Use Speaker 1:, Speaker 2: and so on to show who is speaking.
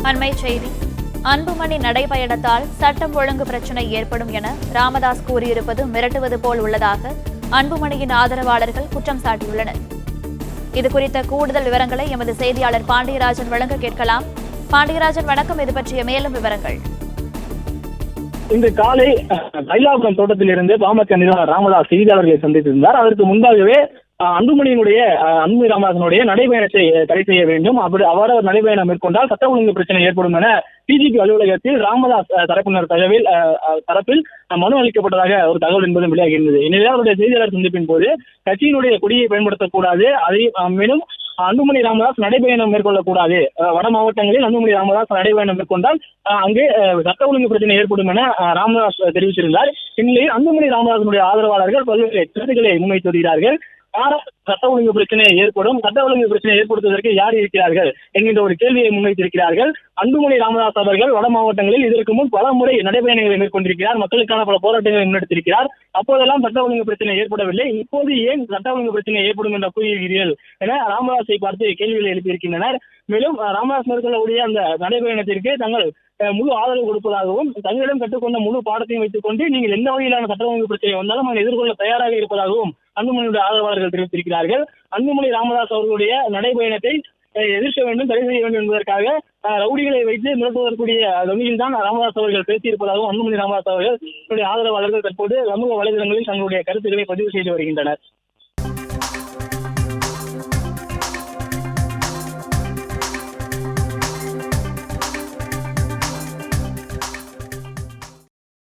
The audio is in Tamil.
Speaker 1: அண்மை செய்தி. அன்புமணி நடைபயணத்தால் சட்டம் ஒழுங்கு பிரச்சினை ஏற்படும் என ராமதாஸ் கூறியிருப்பது மிரட்டுவது போல் உள்ளதாக அன்புமணியின் ஆதரவாளர்கள் குற்றம் சாட்டியுள்ளனர். இதுகுறித்த கூடுதல் விவரங்களை எமது செய்தியாளர் பாண்டியராஜன் வழங்க கேட்கலாம். பாண்டியராஜன், வணக்கம். இது பற்றிய மேலும் விவரங்கள்.
Speaker 2: இன்று காலை மயிலாபுரம் தோட்டத்தில் இருந்து பாமக நிறுவனர் ராமதாஸ் செய்தியாளர்களை சந்தித்திருந்தார். அதற்கு முன்பாகவே அன்புமணியினுடைய அன்புமணி ராமதாசனுடைய நடைபயணத்தை தடை செய்ய வேண்டும், அப்படி அவர் நடைபயணம் மேற்கொண்டால் சட்ட ஒழுங்கு பிரச்சனை ஏற்படும் என டிஜிபி அலுவலகத்தில் ராமதாஸ் தரப்பினர் தரப்பில் மனு அளிக்கப்பட்டதாக ஒரு தகவல் என்பதும் வெளியாகியிருந்தது. எனவே அவருடைய செய்தியாளர் சந்திப்பின் போது கட்சியினுடைய கொடியை பயன்படுத்தக்கூடாது, அதை மேலும் அன்புமணி ராமதாஸ் நடைபயணம் மேற்கொள்ளக்கூடாது, வட மாவட்டங்களில் அன்புமணி ராமதாஸ் நடைபயணம் மேற்கொண்டால் அங்கே சட்ட ஒழுங்கு பிரச்சனை ஏற்படும் என ராமதாஸ் தெரிவித்திருந்தார். இந்நிலையில் அன்புமணி ராமதாசனுடைய ஆதரவாளர்கள் பல்வேறு கருத்துக்களை முன்வைத்து வருகிறார்கள். சட்ட ஒழுங்கு பிரச்சனை ஏற்படும், சட்ட ஒழுங்கு பிரச்சனை ஏற்படுத்துவதற்கு யார் இருக்கிறார்கள் என்கின்ற ஒரு கேள்வியை முன்வைத்திருக்கிறார்கள். அன்புமணி ராமதாஸ் அவர்கள் வட மாவட்டங்களில் இதற்கு முன் பல முறை நடைபயணங்களை மேற்கொண்டிருக்கிறார், மக்களுக்கான பல போராட்டங்களை முன்னெடுத்திருக்கிறார். அப்போதெல்லாம் சட்ட ஒழுங்கு பிரச்சனை ஏற்படவில்லை, இப்போது ஏன் சட்ட ஒழுங்கு பிரச்சனை ஏற்படும் என்ற கூறுகிறீர்கள் என ராமதாஸை பார்த்து கேள்விகளை எழுப்பியிருக்கின்றனர். மேலும் ராமதாஸ் மேற்கொள்ளக்கூடிய அந்த நடைபயணத்திற்கு தங்கள் முழு ஆதரவு கொடுப்பதாகவும், தங்களிடம் கற்றுக்கொண்ட முழு பாடத்தையும் வைத்துக் கொண்டு நீங்கள் எந்த வகையிலான சட்ட ஒழுங்கு பிரச்சனை வந்தாலும் அதை எதிர்கொள்ள தயாராக இருப்பதாகவும் அன்புமணியுடைய ஆதரவாளர்கள் தெரிவித்திருக்கிறார்கள். அன்புமணி ராமதாஸ் அவர்களுடைய நடைபயணத்தை எதிர்க்க வேண்டும், தடை செய்ய வேண்டும் என்பதற்காக ரவுடிகளை வைத்து மிரட்டுவதற்குரிய வகையில் தான் ராமதாஸ் அவர்கள் பேசியிருப்பதாகவும் அன்புமணி ராமதாஸ் அவர்கள் ஆதரவாளர்கள் தற்போது சமூக வலைதளங்களில் தங்களுடைய கருத்துக்களை பதிவு செய்து வருகின்றனர்.